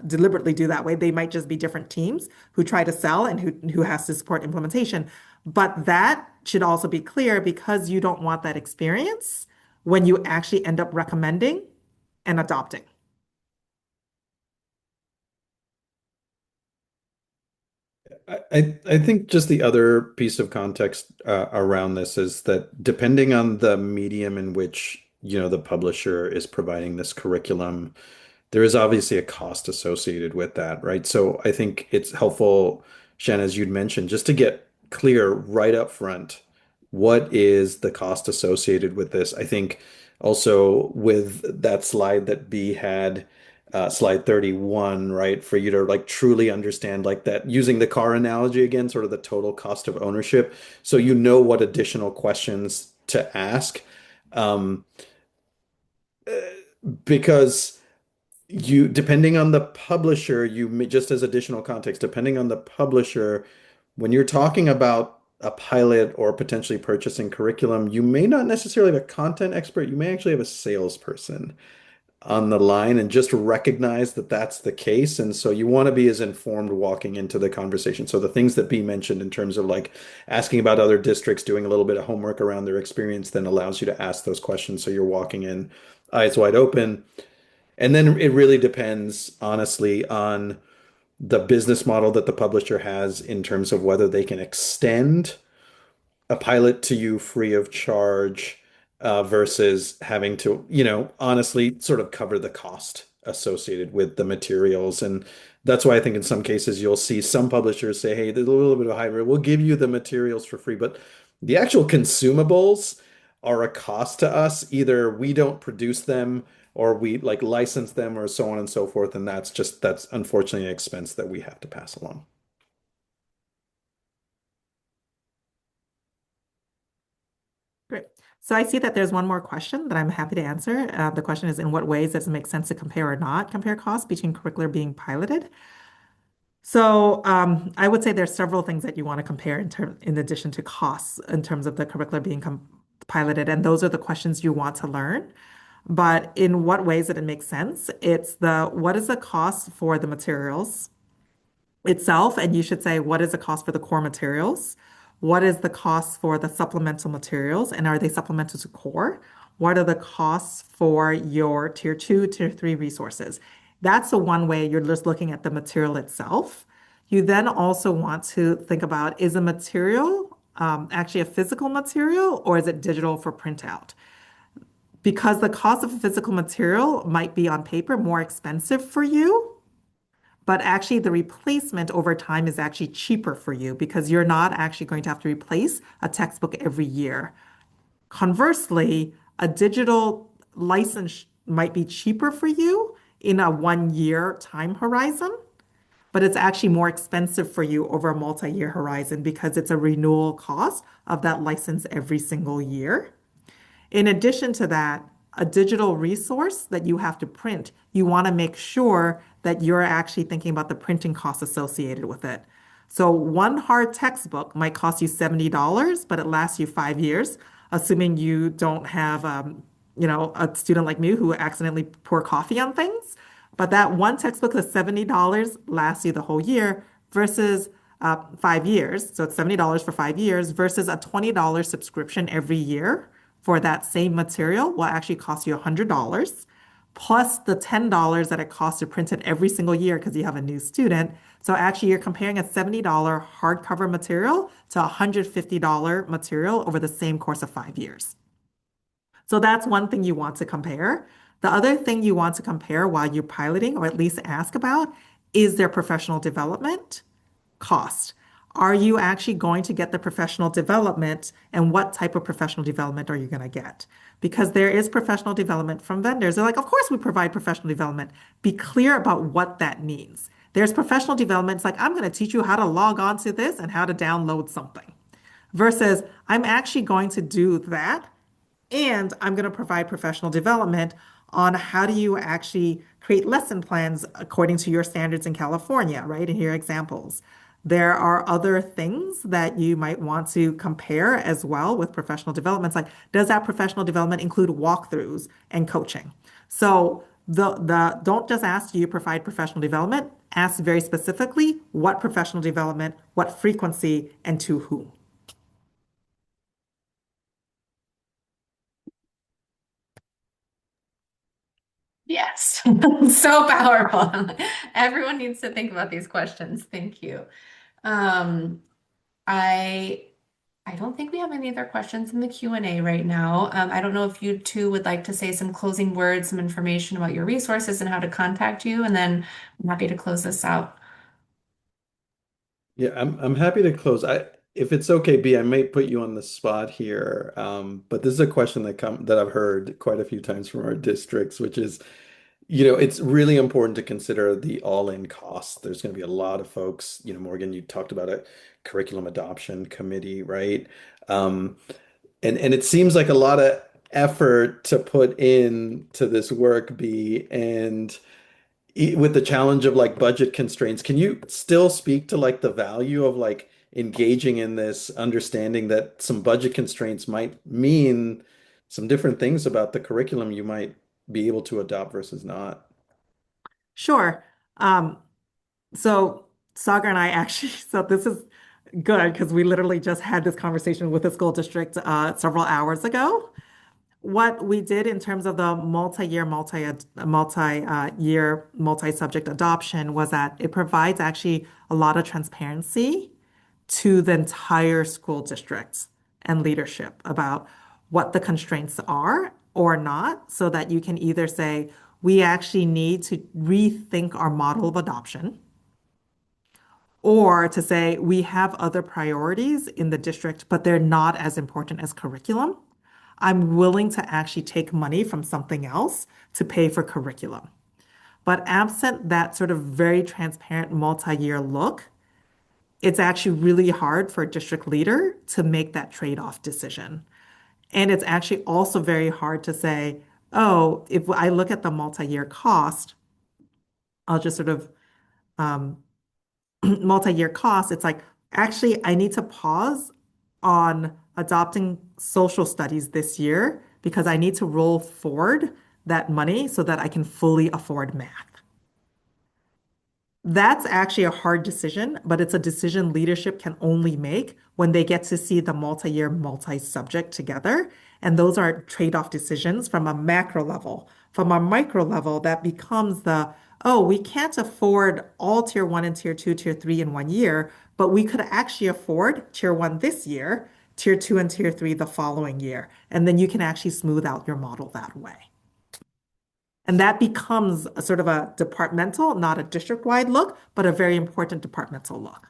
deliberately do that way. They might just be different teams who try to sell and who has to support implementation. But that should also be clear because you don't want that experience when you actually end up recommending and adopting. I think just the other piece of context around this is that depending on the medium in which the publisher is providing this curriculum, there is obviously a cost associated with that, right? So I think it's helpful, Shanna, as you'd mentioned, just to get clear right up front, what is the cost associated with this? I think also with that slide that B had, slide 31, right? For you to like truly understand like that, using the car analogy again, sort of the total cost of ownership. So you know what additional questions to ask. Because depending on the publisher, just as additional context, depending on the publisher, when you're talking about a pilot or potentially purchasing curriculum, you may not necessarily have a content expert, you may actually have a salesperson. on the line and just recognize that that's the case. And so you want to be as informed walking into the conversation. So the things that B mentioned in terms of like asking about other districts, doing a little bit of homework around their experience, then allows you to ask those questions. So you're walking in eyes wide open. And then it really depends, honestly, on the business model that the publisher has in terms of whether they can extend a pilot to you free of charge versus having to, honestly sort of cover the cost associated with the materials. And that's why I think in some cases you'll see some publishers say, hey, there's a little bit of a hybrid. We'll give you the materials for free, but the actual consumables are a cost to us. Either we don't produce them or we like license them or so on and so forth. And that's unfortunately an expense that we have to pass along. Great. So I see that there's one more question that I'm happy to answer. The question is, in what ways does it make sense to compare or not compare costs between curricular being piloted? So I would say there's several things that you want to compare in addition to costs in terms of the curricular being piloted, and those are the questions you want to learn. But in what ways did it make sense? It's what is the cost for the materials itself? And you should say, what is the cost for the core materials? What is the cost for the supplemental materials? And are they supplemental to core? What are the costs for your tier two, tier three resources? That's the one way you're just looking at the material itself. You then also want to think about, is a material actually a physical material or is it digital for printout? Because the cost of a physical material might be on paper more expensive for you, but actually the replacement over time is actually cheaper for you because you're not actually going to have to replace a textbook every year. Conversely, a digital license might be cheaper for you in a 1 year time horizon, but it's actually more expensive for you over a multi-year horizon because it's a renewal cost of that license every single year. In addition to that, a digital resource that you have to print, you want to make sure that you're actually thinking about the printing costs associated with it. So one hard textbook might cost you $70, but it lasts you 5 years, assuming you don't have, a student like me who accidentally pour coffee on things. But that one textbook that's $70 lasts you the whole year versus 5 years. So it's $70 for 5 years versus a $20 subscription every year for that same material will actually cost you $100 plus the $10 that it costs to print it every single year because you have a new student. So actually, you're comparing a $70 hardcover material to a $150 material over the same course of 5 years. So that's one thing you want to compare. The other thing you want to compare while you're piloting, or at least ask about, is their professional development cost. Are you actually going to get the professional development and what type of professional development are you going to get? Because there is professional development from vendors. They're like, of course we provide professional development. Be clear about what that means. There's professional development. It's like, I'm going to teach you how to log on to this and how to download something versus I'm actually going to do that and I'm going to provide professional development on how do you actually create lesson plans according to your standards in California, right? And here are examples. There are other things that you might want to compare as well with professional developments. Like, does that professional development include walkthroughs and coaching? So the don't just ask, do you provide professional development? Ask very specifically what professional development, what frequency, and to whom. Yes, so powerful. Everyone needs to think about these questions. Thank you. Um, I I don't think we have any other questions in the Q&A right now. I don't know if you two would like to say some closing words, some information about your resources and how to contact you, and then I'm happy to close this out. Yeah, I'm happy to close. If it's okay, B, I may put you on the spot here. But this is a question that I've heard quite a few times from our districts, which is, it's really important to consider the all-in cost. There's going to be a lot of folks, Morgan, you talked about a curriculum adoption committee, right? Um, and it seems like a lot of effort to put in to this work, B, and with the challenge of like budget constraints, can you still speak to like the value of like engaging in this, understanding that some budget constraints might mean some different things about the curriculum you might be able to adopt versus not? Sure. Um, so Sagar and I actually, so this is good because we literally just had this conversation with the school district several hours ago. What we did in terms of the multi-year, multi-subject adoption was that it provides actually a lot of transparency to the entire school district and leadership about what the constraints are or not, so that you can either say, we actually need to rethink our model of adoption, or to say, we have other priorities in the district, but they're not as important as curriculum. I'm willing to actually take money from something else to pay for curriculum. But absent that sort of very transparent multi-year look, it's actually really hard for a district leader to make that trade-off decision. And it's actually also very hard to say, oh, if I look at the multi-year cost, I'll just sort of multi-year cost, it's like, actually, I need to pause on adopting social studies this year because I need to roll forward that money so that I can fully afford math. That's actually a hard decision, but it's a decision leadership can only make when they get to see the multi-year, multi-subject together. And those are trade-off decisions from a macro level. From a micro level, that becomes the, oh, we can't afford all tier one and tier two, tier three in one year, but we could actually afford tier one this year, tier two and tier three the following year. And then you can actually smooth out your model that way. And that becomes a sort of a departmental, not a district-wide look, but a very important departmental look.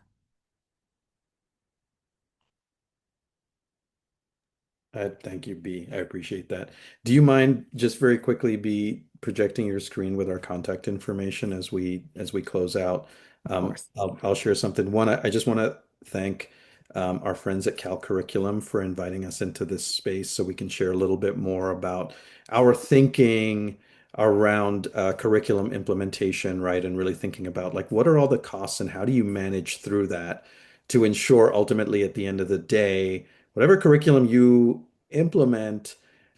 Thank you, B. I appreciate that. Do you mind just very quickly be projecting your screen with our contact information as we close out? Of course. I'll share something. One, I just want to thank our friends at Cal Curriculum for inviting us into this space so we can share a little bit more about our thinking around curriculum implementation, right? And really thinking about like what are all the costs and how do you manage through that to ensure ultimately at the end of the day whatever curriculum you implement,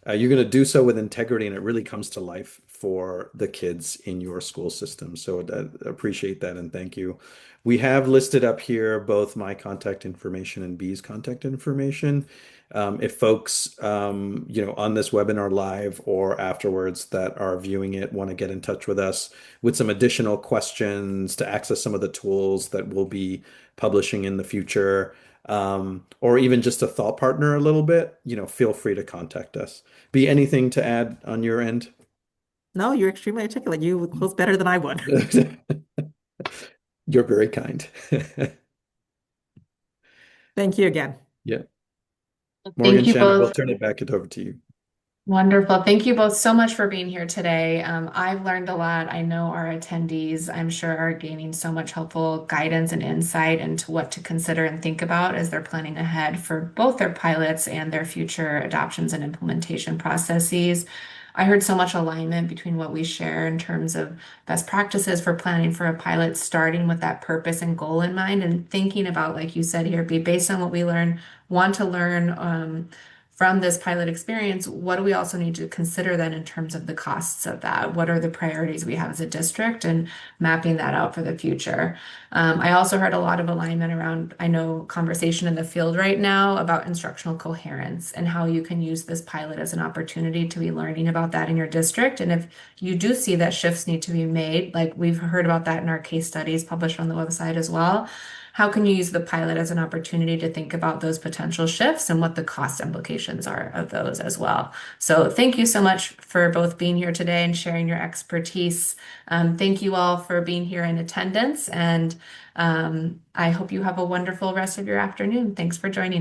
you're going to do so with integrity and it really comes to life for the kids in your school system. So I appreciate that and thank you. We have listed up here both my contact information and B's contact information. If folks, on this webinar live or afterwards that are viewing it want to get in touch with us with some additional questions to access some of the tools that we'll be publishing in the future, or even just a thought partner a little bit, feel free to contact us. Be anything to add on your end? No, you're extremely articulate. You would close better than I would. You're very kind. Thank you again. Yeah. Thank Morgan, you Shannon, we'll both. turn it back over to you. Wonderful. Thank you both so much for being here today. I've learned a lot. I know our attendees, I'm sure, are gaining so much helpful guidance and insight into what to consider and think about as they're planning ahead for both their pilots and their future adoptions and implementation processes. I heard so much alignment between what we share in terms of best practices for planning for a pilot, starting with that purpose and goal in mind, and thinking about, like you said here, be based on what we learn, want to learn, from this pilot experience, what do we also need to consider then in terms of the costs of that? What are the priorities we have as a district and mapping that out for the future? I also heard a lot of alignment around, I know, conversation in the field right now about instructional coherence and how you can use this pilot as an opportunity to be learning about that in your district. And if you do see that shifts need to be made, like we've heard about that in our case studies published on the website as well, how can you use the pilot as an opportunity to think about those potential shifts and what the cost implications are of those as well? So thank you so much for both being here today and sharing your expertise. Thank you all for being here in attendance, and I hope you have a wonderful rest of your afternoon. Thanks for joining us.